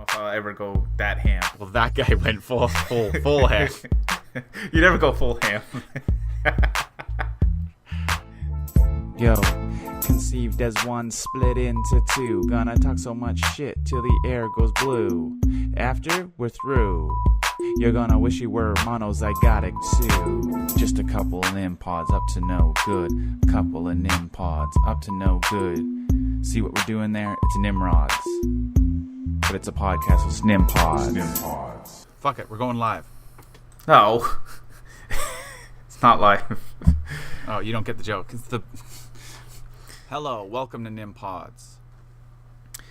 know if I'll ever go that ham. Well, that guy went full ham. You never go full ham. Yo, conceived as one, split into two. Gonna talk so much shit till the air goes blue. After we're through, you're gonna wish you were monozygotic too. Just a couple of Nimpods up to no good. Couple of Nimpods up to no good. See what we're doing there? It's Nimrods. But it's a podcast with Nimpods. Fuck it, we're going live. No. It's not live. Oh, you don't get the joke. It's the... Hello, welcome to Nimpods.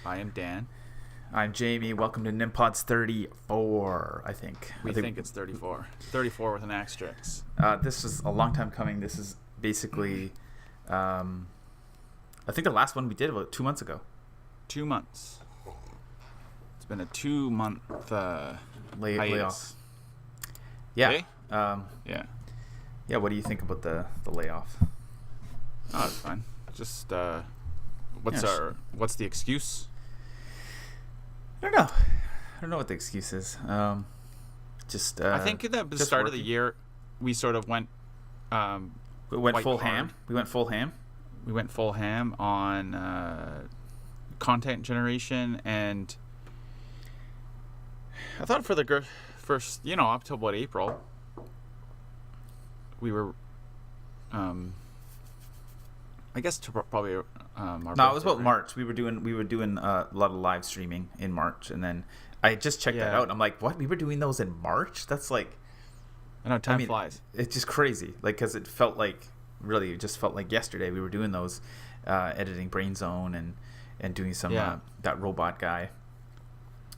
I am Dan. I'm Jamie. Welcome to Nimpods 34, I think. I think it's 34. 34 with an asterisk. This was a long time coming. This is basically, I think the last one we did about 2 months ago. 2 months. It's been a 2 month layoff. Yeah. Hey? Yeah. Yeah, what do you think about the layoff? Oh, it's fine. Just, what's the excuse? I don't know what the excuse is. I think at the start of the year, we sort of went. We went full hard. ham. We went full ham. We went full ham on content generation, and I thought for the first, up till about April, we were, I guess to probably. No, it was about March. We were doing a lot of live streaming in March, and then I just checked that out. And I'm like, what? We were doing those in March? That's like, I know time flies. It's just crazy, like, because it felt like yesterday we were doing those, editing Brain Zone and doing some that robot guy.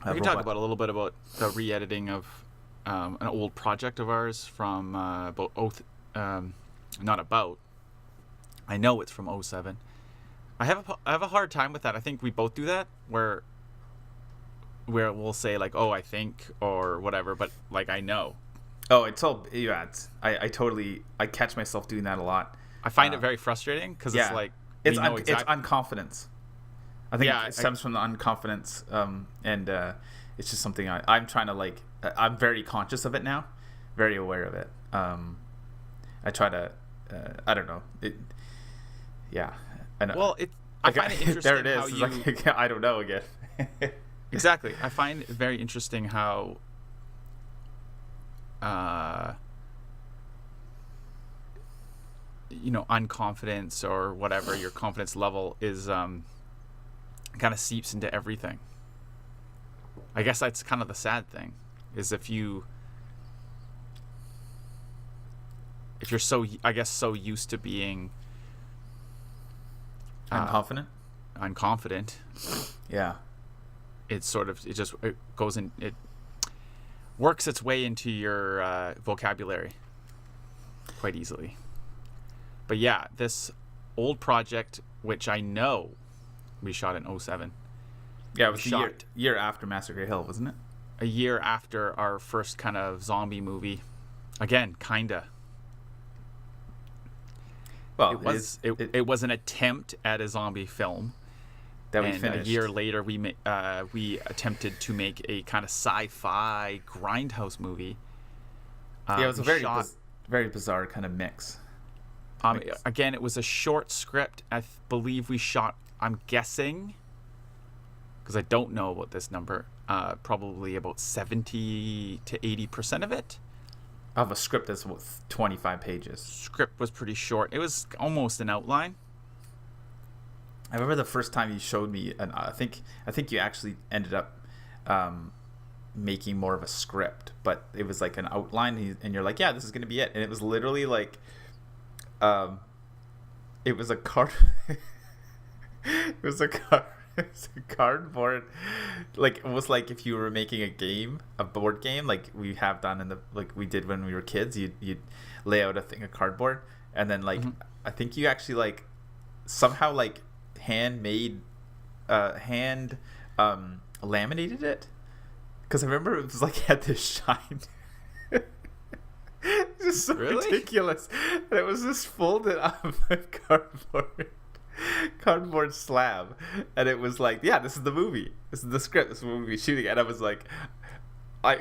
We can talk about a little bit about the re-editing of an old project of ours from I know it's from 2007. I have a hard time with that. I think we both do that, where we'll say like, oh, I think, or whatever, but like, I know. Oh, it's all I catch myself doing that a lot. I find it very frustrating because it's like it's unconfidence. I think it stems from the unconfidence, and it's just something I'm trying to like. I'm very conscious of it now, very aware of it. I try to. I don't know. I know. Well, I find it interesting. There it is. How you, like, I don't know again. Exactly. I find it very interesting how unconfidence or whatever your confidence level is kind of seeps into everything. I guess that's kind of the sad thing, is if you're so used to being unconfident. Yeah. It works its way into your vocabulary quite easily. But yeah, this old project, which I know we shot in 2007. Yeah, it was the year after Massacre Hill, wasn't it? A year after our first kind of zombie movie. Again, kinda. Well, it was an attempt at a zombie film that we finished. A year later, we attempted to make a kind of sci-fi grindhouse movie. It was a very bizarre kind of mix. Again, it was a short script. I believe we shot, I'm guessing, because I don't know about this number, probably about 70 to 80% of it. Of a script that's 25 pages. Script was pretty short. It was almost an outline. I remember the first time you showed me, and I think you actually ended up making more of a script, but it was like an outline, and you're like, yeah, this is going to be it. And it was literally like, it was a cardboard, like almost like if you were making a board game, like we have done like we did when we were kids. You'd lay out a thing of cardboard, and then like I think you actually like somehow like hand laminated it, because I remember it was like had this shine. It's just so ridiculous. And it was just folded up of cardboard. cardboard slab, and it was like, yeah, this is the movie, this is the script, this is what we'll be shooting. And I was like, I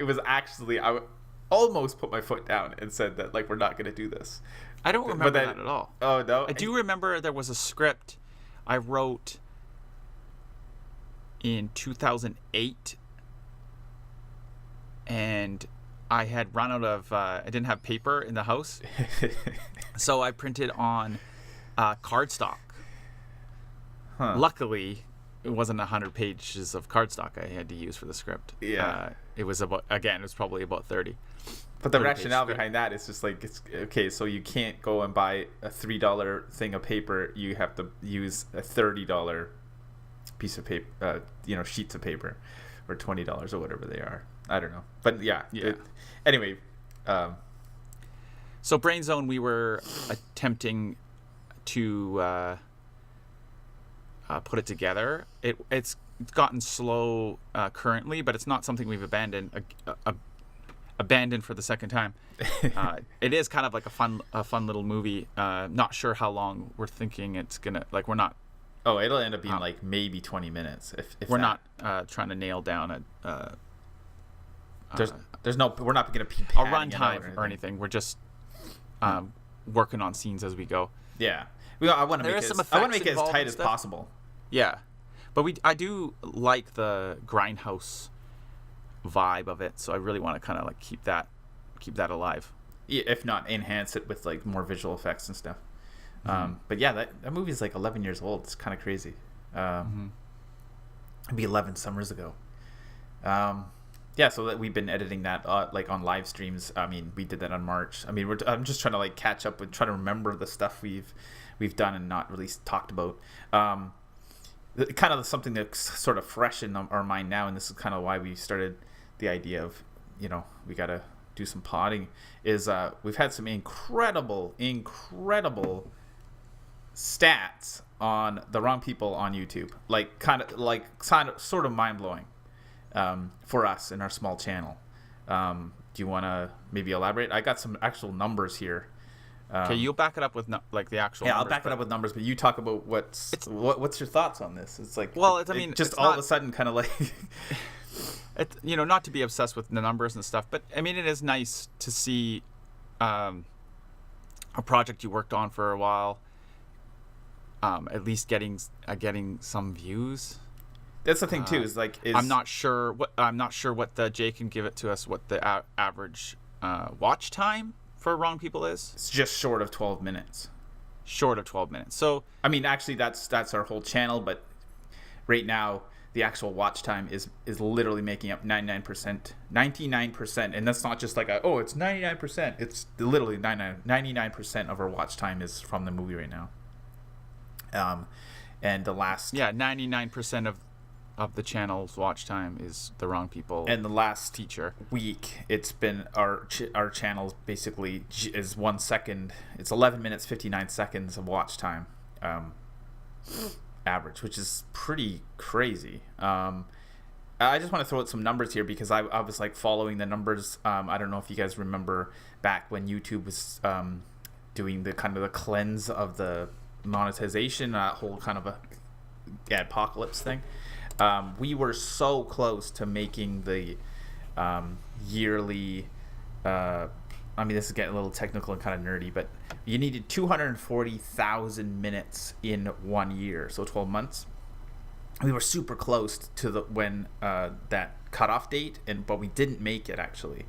almost put my foot down and said that, like, we're not going to do this. I don't remember that at all. Oh no, I do remember there was a script I wrote in 2008, and I had run out of I didn't have paper in the house, so I printed on cardstock. Luckily, it wasn't 100 pages of cardstock I had to use for the script. Yeah. It was probably about 30. But the rationale behind that is just like, it's okay, so you can't go and buy a $3 thing of paper. You have to use a $30 piece of paper, sheets of paper, or $20 or whatever they are. I don't know. But yeah. Anyway. So Brain Zone, we were attempting to put it together. It's gotten slow currently, but it's not something we've abandoned for the second time. It is kind of like a fun little movie. Not sure how long we're thinking it's gonna, like, we're not. Oh, it'll end up being like maybe 20 minutes if we're not trying to nail down we're not gonna be a runtime or anything. We're just working on scenes as we go. Yeah, I want to make it as tight as possible. Yeah, but I do like the grindhouse vibe of it, so I really want to kind of like keep that alive. Yeah, if not enhance it with like more visual effects and stuff. But yeah, that movie is like 11 years old. It's kind of crazy. It'd be 11 summers ago. Yeah, so that we've been editing that like on live streams. I mean, we did that on March. I mean, I'm just trying to like catch up with, trying to remember the stuff we've done and not really talked about. Kind of something that's sort of fresh in our mind now, and this is kind of why we started the idea of, we got to do some podding, is we've had some incredible stats on the wrong people on YouTube, sort of mind-blowing for us in our small channel. Do you want to maybe elaborate? I got some actual numbers here. Okay, you'll back it up with the actual. Yeah, I'll back it up with numbers, but you talk about what's your thoughts on this? It's like, well, of a sudden kind of like, it's, not to be obsessed with the numbers and stuff, but I mean, it is nice to see a project you worked on for a while, at least getting some views. That's the thing too. I'm not sure what the Jay can give it to us. What the average watch time for Wrong People is? It's just short of 12 minutes. Short of 12 minutes. So I mean, actually, that's our whole channel, but right now the actual watch time is literally making up 99%, and that's not just like it's 99%. It's literally 99% of our watch time is from the movie right now. And the last 99% of the channel's watch time is the Wrong People. And the last feature week, it's been our channel basically is 1 second. It's 11 minutes 59 seconds of watch time, average, which is pretty crazy. I just want to throw out some numbers here because I was like following the numbers. I don't know if you guys remember back when YouTube was doing the kind of the cleanse of the monetization, that whole kind of a apocalypse thing. We were so close to making the yearly. I mean, this is getting a little technical and kind of nerdy, but you needed 240,000 minutes in 1 year, so 12 months. We were super close to when that cutoff date, but we didn't make it actually.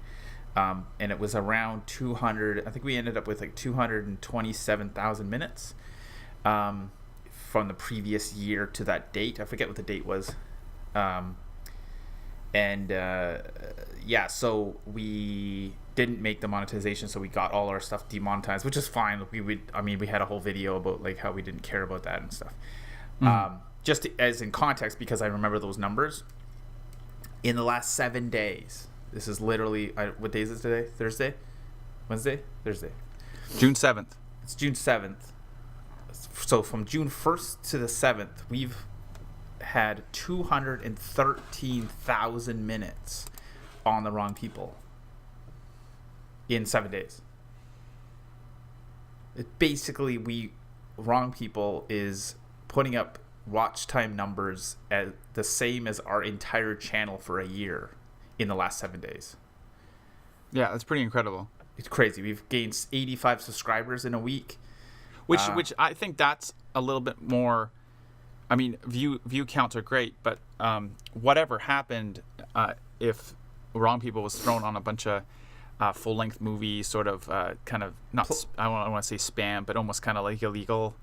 And it was around 200. I think we ended up with like 227,000 minutes from the previous year to that date. I forget what the date was. So we didn't make the monetization, so we got all our stuff demonetized, which is fine. We had a whole video about like how we didn't care about that and stuff. Just as in context, because I remember those numbers. In the last 7 days, this is literally, what day is it today? Thursday? Wednesday? Thursday. June 7th. It's June 7th. So from June 1st to the 7th, we've had 213,000 minutes on the Wrong People in 7 days. It basically, Wrong People is putting up watch time numbers as the same as our entire channel for a year in the last 7 days. Yeah, that's pretty incredible. It's crazy. We've gained 85 subscribers in a week. Which I think that's a little bit more. I mean, view counts are great, but whatever happened, if Wrong People was thrown on a bunch of full-length movies, sort of kind of not. I don't want to say spam, but almost kind of like illegal.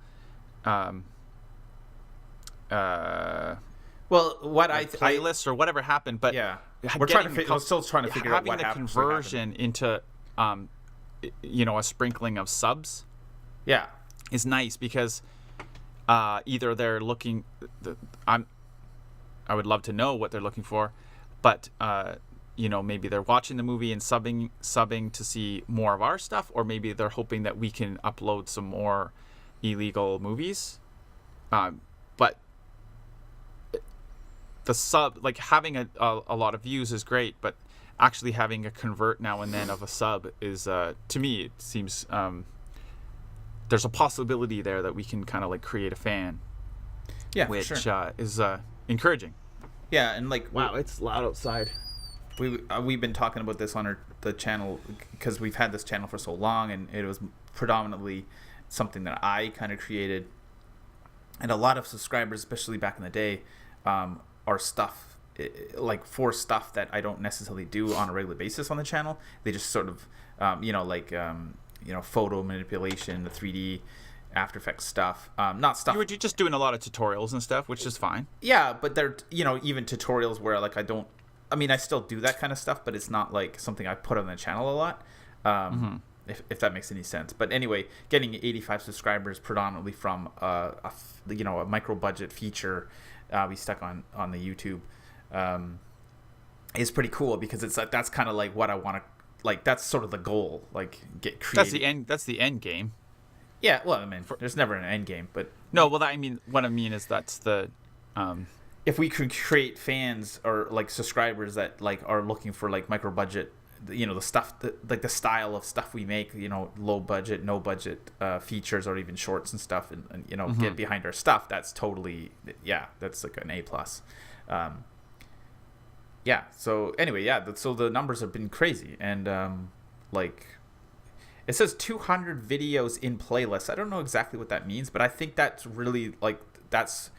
Well, what like playlists or whatever happened, but yeah, we're still trying to figure out what happened. Having the conversion into, a sprinkling of subs, yeah, is nice because either they're looking. I would love to know what they're looking for, but maybe they're watching the movie and subbing to see more of our stuff, or maybe they're hoping that we can upload some more illegal movies. But the sub, like having a lot of views is great, but actually having a convert now and then of a sub is, to me, it seems there's a possibility there that we can kind of like create a fan. Yeah, which sure. Is encouraging. Yeah, and like wow, it's loud outside. We've been talking about this on the channel because we've had this channel for so long, and it was predominantly something that I kind of created. And a lot of subscribers, especially back in the day, are stuff like for stuff that I don't necessarily do on a regular basis on the channel. They just sort of, photo manipulation, the 3D, After Effects stuff. Not stuff. You're just doing a lot of tutorials and stuff, which is fine. Yeah, but they're even tutorials where like I still do that kind of stuff, but it's not like something I put on the channel a lot. If that makes any sense. But anyway, getting 85 subscribers predominantly from a micro budget feature we stuck on the YouTube is pretty cool because it's like that's kind of like what I want to like. That's sort of the goal. Like get creative. That's the end game. Yeah. Well, I mean, there's never an end game, but no. Well, what I mean is that's the. If we could create fans or like subscribers that like are looking for like micro budget. The stuff like the style of stuff we make, low budget, no budget features or even shorts and stuff, and get behind our stuff. That's totally, that's like an A+. So anyway, so the numbers have been crazy, and like it says 200 videos in playlists. I don't know exactly what that means, but I think that's really like that's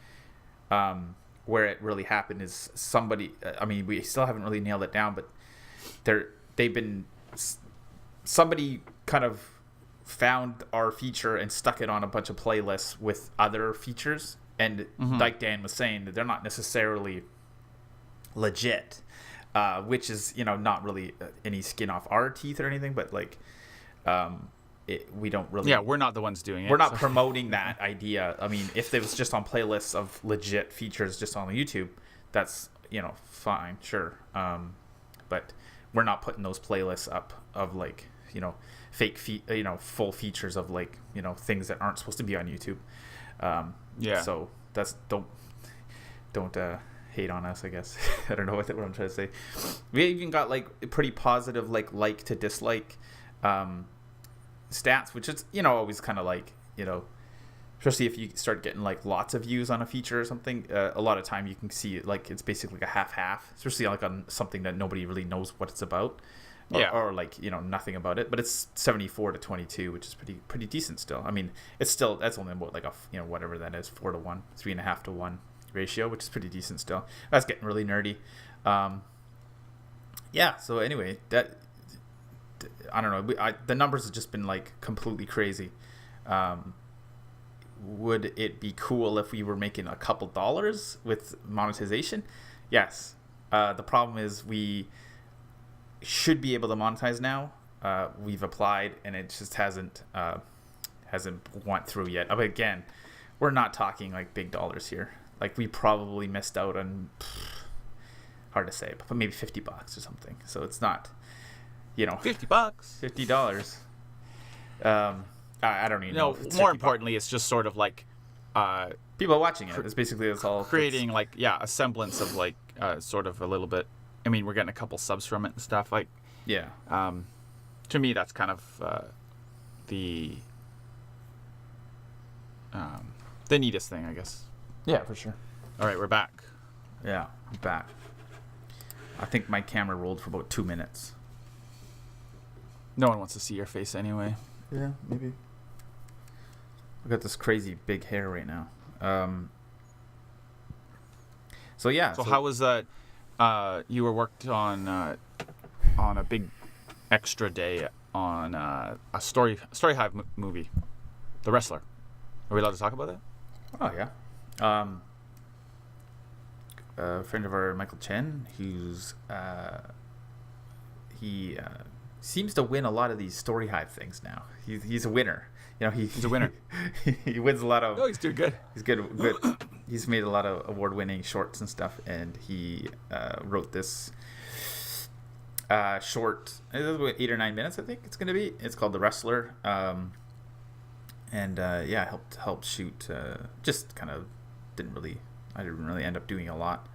where it really happened. Is somebody? I mean, we still haven't really nailed it down, but somebody kind of found our feature and stuck it on a bunch of playlists with other features, and like Dan was saying, that they're not necessarily legit, which is not really any skin off our teeth or anything, but like we don't really we're not the ones doing it. We're not promoting that idea. I mean, if it was just on playlists of legit features just on YouTube, that's fine, sure, but we're not putting those playlists up of like fake full features of like things that aren't supposed to be on YouTube. So that's don't hate on us, I guess. I don't know what I'm trying to say. We even got like pretty positive like to dislike stats, which is always kind of like especially if you start getting like lots of views on a feature or something, a lot of time you can see it like it's basically like a half, especially like on something that nobody really knows what it's about, or like nothing about it. But it's 74 to 22, which is pretty decent still. I mean, it's still that's only about like a whatever that is, 4 to 1, 3.5 to 1 ratio, which is pretty decent still. That's getting really nerdy. So anyway, that I don't know. The numbers have just been like completely crazy. Would it be cool if we were making a couple dollars with monetization? Yes. The problem is we should be able to monetize now. We've applied and it just hasn't went through yet. But again, we're not talking like big dollars here. Like we probably missed out on hard to say, but maybe $50 or something. So it's not, $50. $50. I don't even know. More importantly, it's just sort of like people watching it. It's basically it's all creating like a semblance of like sort of a little bit. I mean, we're getting a couple subs from it and stuff. Like to me, that's kind of the The neatest thing, I guess. Yeah, for sure. All right, we're back. Yeah, I'm back. I think my camera rolled for about 2 minutes. No one wants to see your face anyway. Yeah, maybe. I got this crazy big hair right now. So how was that? You were worked on a big extra day on a Story Hive movie, The Wrestler. Are we allowed to talk about that? Oh yeah. A friend of our, Michael Chen, who's he seems to win a lot of these Story Hive things now. He's a winner. You know, he's a winner. He wins a lot of. Oh, he's doing good. He's good. He's made a lot of award-winning shorts and stuff, and he wrote this short. It was 8 or 9 minutes, I think it's gonna be. It's called The Wrestler, and helped shoot. Just kind of I didn't really end up doing a lot.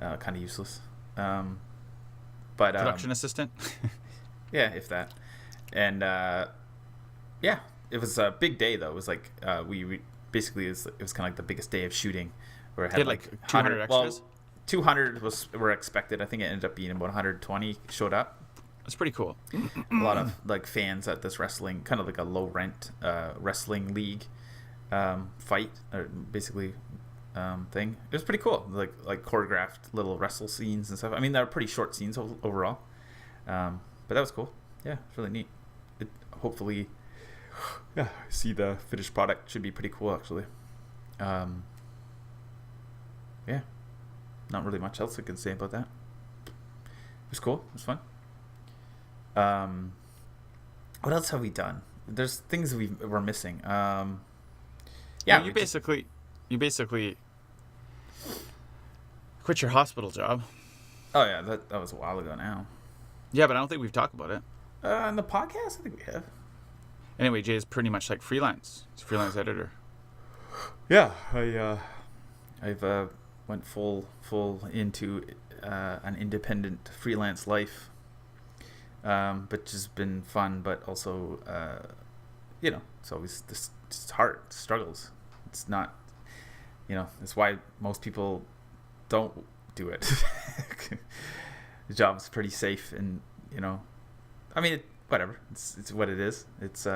Kind of useless. But Production assistant. Yeah, if that. And it was a big day though. It was like we basically it was kind of like the biggest day of shooting, where it had like 200 extras. Well, 200 were expected. I think it ended up being about 120 showed up. That's pretty cool. A lot of like fans at this wrestling, kind of like a low rent wrestling league fight, or basically thing. It was pretty cool. Like choreographed little wrestle scenes and stuff. I mean, they were pretty short scenes overall, but that was cool. Yeah, it's really neat. It hopefully, see the finished product. Should be pretty cool actually. Yeah, not really much else I can say about that. It was cool. It was fun. What else have we done? There's things we're missing. You basically quit your hospital job. Oh yeah, that was a while ago now. Yeah, but I don't think we've talked about it. On the podcast, I think we have. Anyway, Jay is pretty much like freelance. He's a freelance editor. Yeah, I've went full into an independent freelance life, but just been fun. But also, it's always it's hard, struggles. It's not, that's why most people don't do it. The job's pretty safe, and I mean, whatever. It's what it is. It's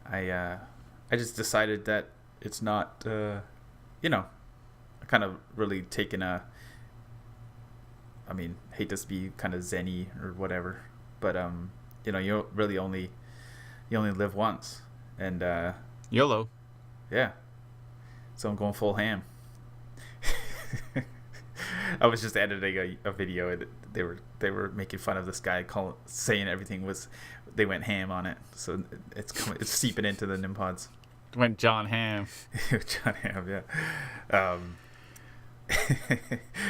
I just decided that it's not I kind of really taken hate to be kind of zen-y or whatever, but you really only live once, and YOLO. Yeah, so I'm going full ham. I was just editing a video, and they were making fun of this guy saying everything was, they went ham on it. So it's seeping into the Nimpods. Went John Ham. John Ham, yeah.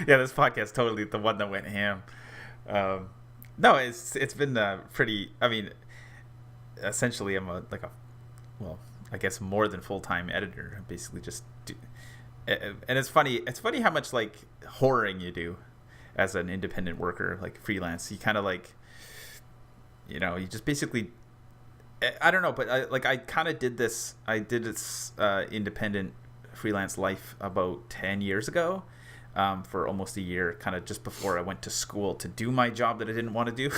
Yeah, this podcast totally the one that went ham. No, it's been pretty. I mean, essentially, I'm I guess more than full-time editor. I basically just do. And it's funny how much like whoring you do as an independent worker, like freelance. You kind of like, you just basically, I don't know, but I kind of did this independent freelance life about 10 years ago, for almost a year, kind of just before I went to school to do my job that I didn't want to do.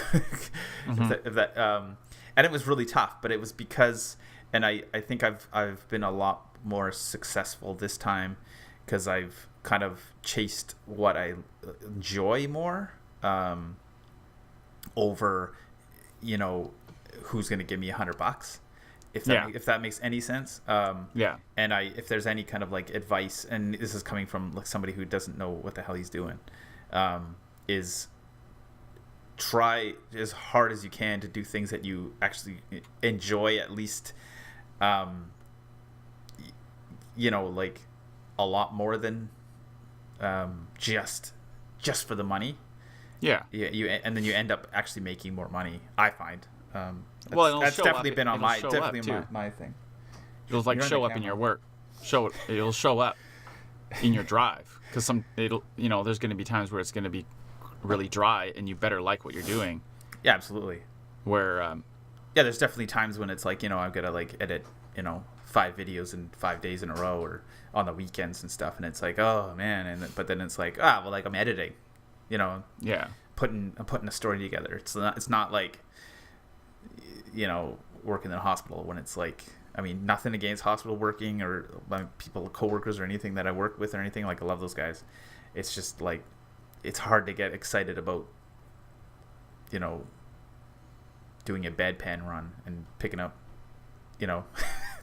Mm-hmm. And it was really tough, but it was because, and I think I've been a lot more successful this time because I've kind of chased what I enjoy more, over who's going to give me $100, if that makes any sense. And if there's any kind of like advice, and this is coming from like somebody who doesn't know what the hell he's doing, is try as hard as you can to do things that you actually enjoy, at least, like a lot more than just for the money. Yeah, and then you end up actually making more money, I find. That's definitely been on my thing. It'll like show up in your work. It'll show up in your drive, because there's going to be times where it's going to be really dry, and you better like what you're doing. Yeah, absolutely. Where there's definitely times when it's like, I've got to like edit 5 videos in 5 days in a row or on the weekends and stuff, and it's like, oh man, but then it's like, well, like I'm editing, I'm putting a story together. It's not like working in a hospital when it's like, I mean, nothing against hospital working or my people, coworkers or anything that I work with or anything. Like, I love those guys. It's just like, it's hard to get excited about, doing a bedpan run and picking up,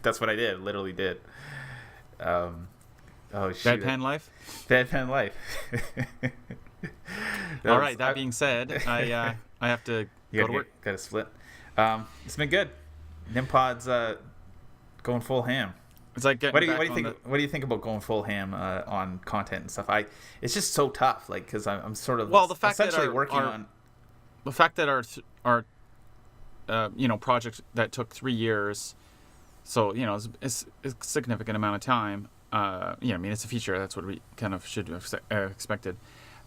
that's what I did. Literally did. Oh shoot. Bedpan life. Bedpan life. All right. That being said, I have to go to work. Got to split. It's been good. Nimpods going full ham. It's like what do you think about going full ham on content and stuff? It's just so tough, like, because I'm sort of the fact essentially that working on the fact that our project that took 3 years, so it's a significant amount of time. I mean, it's a feature. That's what we kind of should have expected.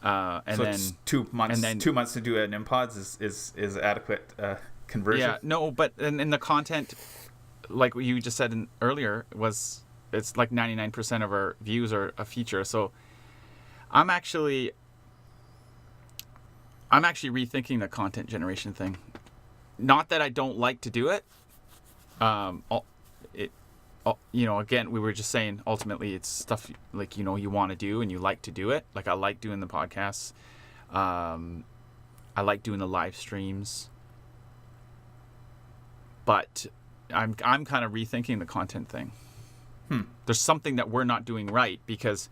And so then it's 2 months. And then 2 months to do a Nimpods is adequate conversion. Yeah, no, but in the content, like what you just said earlier, it's like 99% of our views are a feature. So I'm actually rethinking the content generation thing. Not that I don't like to do it. Again, we were just saying, ultimately, it's stuff like, you want to do and you like to do it. Like, I like doing the podcasts. I like doing the live streams. But I'm kind of rethinking the content thing. There's something that we're not doing right, because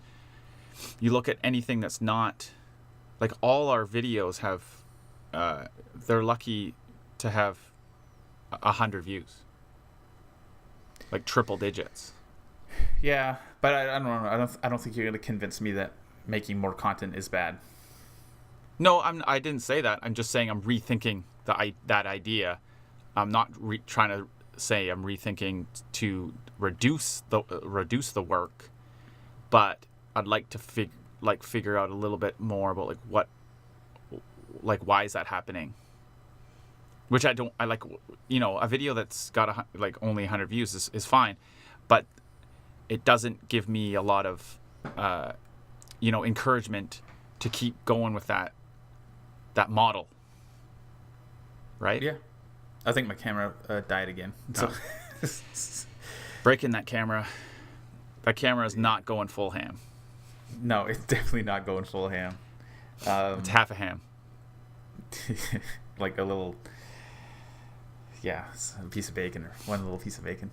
you look at anything that's not, like, all our videos have, they're lucky to have 100 views. Like triple digits. Yeah, but I don't know. I don't think you're going to convince me that making more content is bad. No, I didn't say that. I'm just saying I'm rethinking that idea. I'm not trying to say I'm rethinking to reduce the work, but I'd like to figure out a little bit more about why is that happening? Which I like, a video that's got only 100 views is fine, but it doesn't give me a lot of, encouragement to keep going with that model. Right? Yeah. I think my camera died again. So breaking that camera. That camera is not going full ham. No, it's definitely not going full ham. It's half a ham. Like a little... Yeah, it's a piece of bacon, or one little piece of bacon.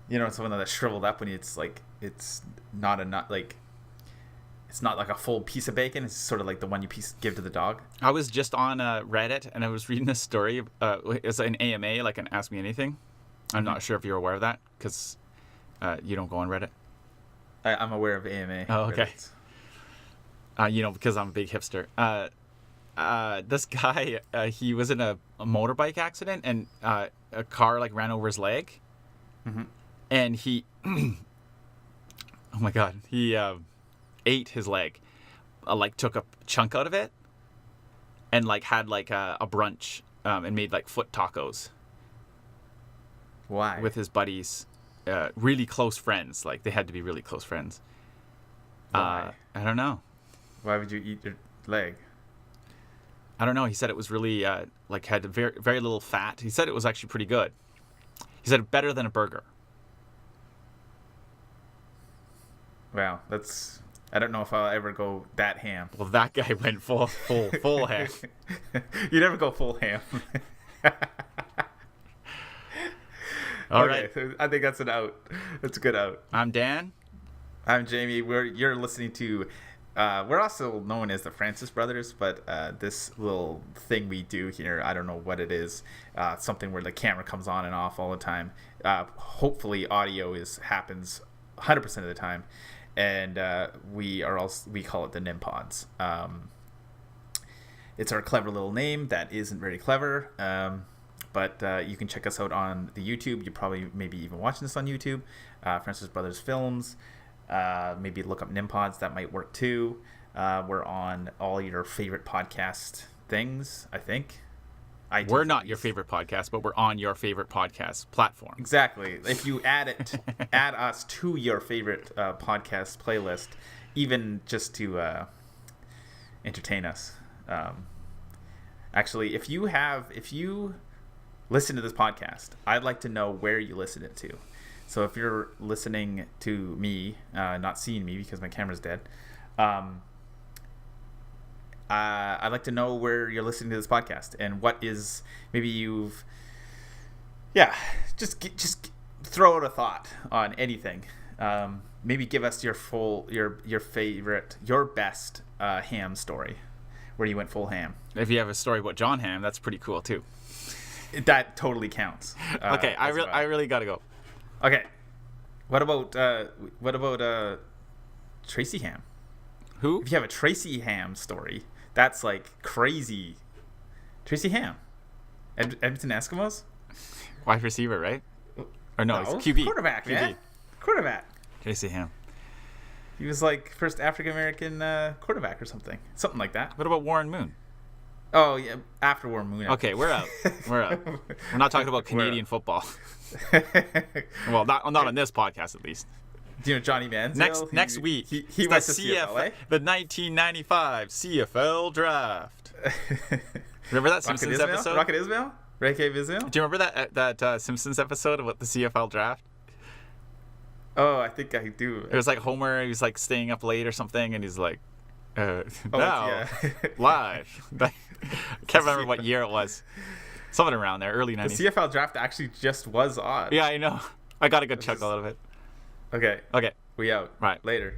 It's one that's shriveled up when it's like, it's not it's not like a full piece of bacon. It's sort of like the one you give to the dog. I was just on Reddit, and I was reading this story. It's an AMA, like an Ask Me Anything. I'm not sure if you're aware of that, because you don't go on Reddit. I'm aware of AMA. Oh, okay. Because I'm a big hipster. This guy, he was in a motorbike accident, and a car ran over his leg, and he, oh my god, he ate his leg, took a chunk out of it, and had a brunch, and made foot tacos. Why? With his buddies, really close friends. They had to be really close friends. Why? I don't know. Why would you eat your leg? I don't know. He said it was really had very, very little fat. He said it was actually pretty good. He said better than a burger. Wow, I don't know if I'll ever go that ham. Well, that guy went full ham. You never go full ham. All right. So I think that's an out. That's a good out. I'm Dan. I'm Jamie. You're listening to... we're also known as the Francis Brothers, but this little thing we do here, I don't know what it is. Something where the camera comes on and off all the time. Hopefully, audio happens 100% of the time, and we call it the Nimpods. It's our clever little name that isn't very clever, but you can check us out on the YouTube. You probably maybe even watching this on YouTube. Francis Brothers Films. Maybe look up Nimpods. That might work too. We're on all your favorite podcast things, I think. iTunes We're not at your least. favorite podcast, but we're on your favorite podcast platform. Exactly. If you add us to your favorite podcast playlist, even just to entertain us. Actually, if you listen to this podcast, I'd like to know where you listen it to. So if you're listening to me, not seeing me because my camera's dead, I'd like to know where you're listening to this podcast and what is maybe just throw out a thought on anything. Maybe give us your favorite, your best ham story where you went full ham. If you have a story about John Hamm, that's pretty cool too. That totally counts. Okay, I really gotta go. Okay, what about Tracy Ham? Who? If you have a Tracy Ham story, that's like crazy. Tracy Ham, Edmonton Eskimos, Wide receiver, right? Or no, it's QB. Quarterback, QB. man. Quarterback. Tracy Hamm. He was like first African American quarterback or something like that. What about Warren Moon? Oh yeah, after Warren Moon. Okay, we're out. We're out. We're not talking about Canadian football. Well, not on this podcast at least. Do you know Johnny Manziel? Next week, he went to CFL, eh? the 1995 CFL Draft. Remember that Simpsons episode? Rocket Ismail? Ray K. Vizmail? Do you remember that Simpsons episode about the CFL Draft? Oh, I think I do. It was like Homer. He was like staying up late or something, and he's like, now yeah. live. I can't remember what year it was. Something around there, early 90s. The CFL Draft actually just was on. Yeah, I know. I got a good chuckle out of it. Okay. Okay. We out. Right. Later.